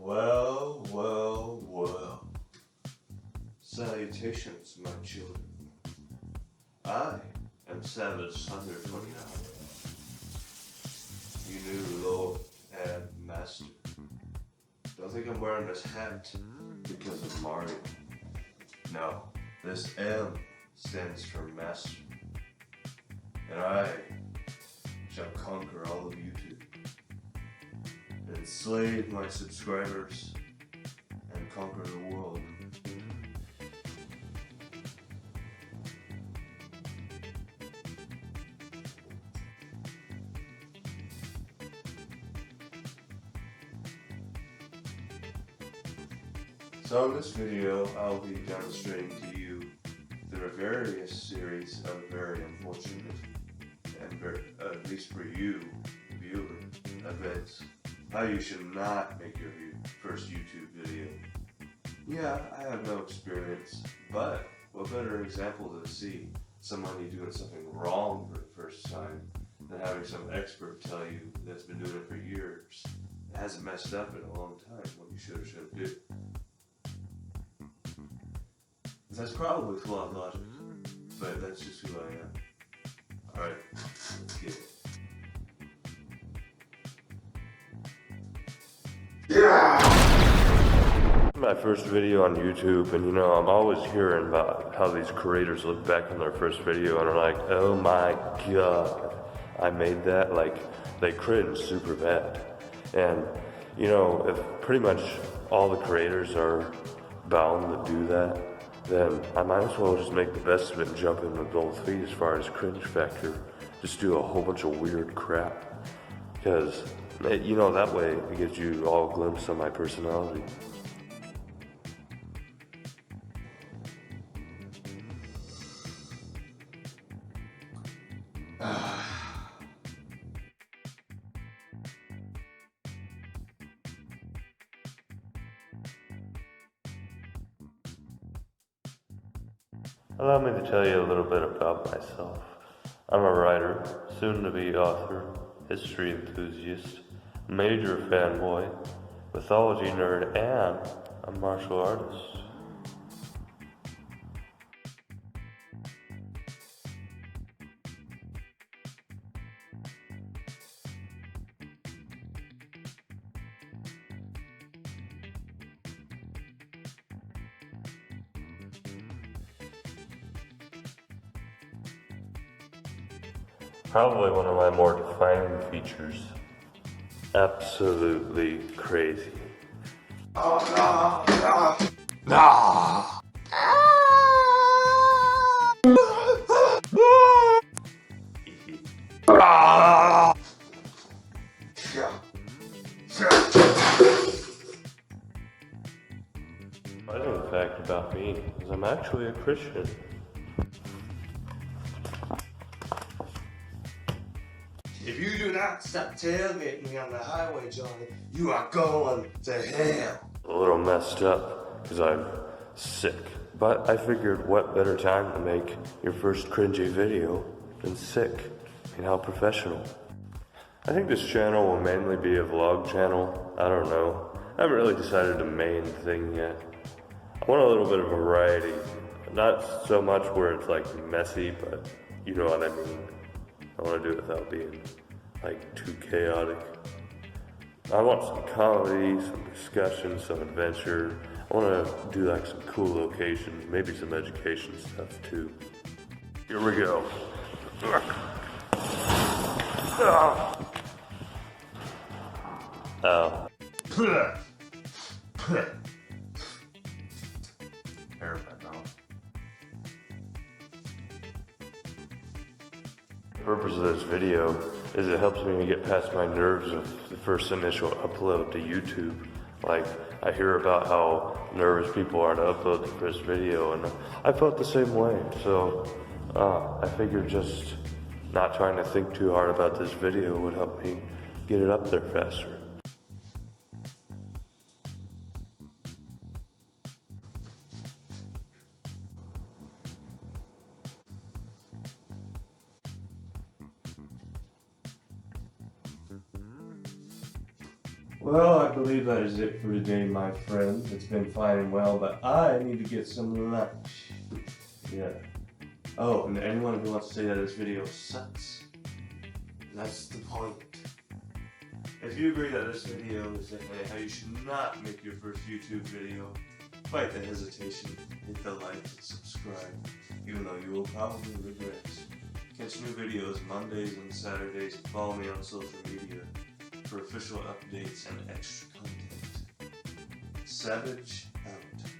Well, well, well. Salutations, my children. I am Savage 129. You new Lord and Master. Don't think I'm wearing this hat because of Mario. No, this M stands for Master. And I shall conquer all of YouTube. Enslave my subscribers and conquer the world. So in this video, I'll be demonstrating to you through a various series of very unfortunate and at least for you, viewer, events, how you should not make your first YouTube video. Yeah, I have no experience, but what better example to see somebody doing something wrong for the first time than having some expert tell you that's been doing it for years, hasn't messed up in a long time when you shouldn't do. That's probably flawed logic, but that's just who I am. Alright, let's get it. My first video on YouTube, and I'm always hearing about how these creators look back on their first video and are like, oh my god, I made that. Like, they cringe super bad. And, if pretty much all the creators are bound to do that, then I might as well just make the best of it and jump in with both feet as far as cringe factor. Just do a whole bunch of weird crap. Because, that way it gives you all a glimpse of my personality. Allow me to tell you a little bit about myself. I'm a writer, soon-to-be author, history enthusiast, major fanboy, mythology nerd, and a martial artist. Probably one of my more defining features. Absolutely crazy. Fun fact about me is I'm actually a Christian. If you do not stop tailgating me on the highway, Johnny, you are going to hell. A little messed up because I'm sick. But I figured what better time to make your first cringy video than sick. How professional. I think this channel will mainly be a vlog channel. I don't know. I haven't really decided the main thing yet. I want a little bit of variety. Not so much where it's like messy, but you know what I mean. I want to do it without being too chaotic. I want some comedy, some discussion, some adventure. I want to do some cool locations, maybe some education stuff too. Here we go. Ow. Hair in my mouth. The purpose of this video is it helps me to get past my nerves of the first initial upload to YouTube. I hear about how nervous people are to upload the first video, and I felt the same way. So I figured just not trying to think too hard about this video would help me get it up there faster. Well, I believe that is it for today, my friends. It's been fine and well, but I need to get some lunch. Yeah. Oh, and anyone who wants to say that this video sucks, that's the point. If you agree that this video is how you should not make your first YouTube video, fight the hesitation, hit the like and subscribe, even though you will probably regret it. Catch new videos Mondays and Saturdays and follow me on social media for official updates and extra content. Savage out.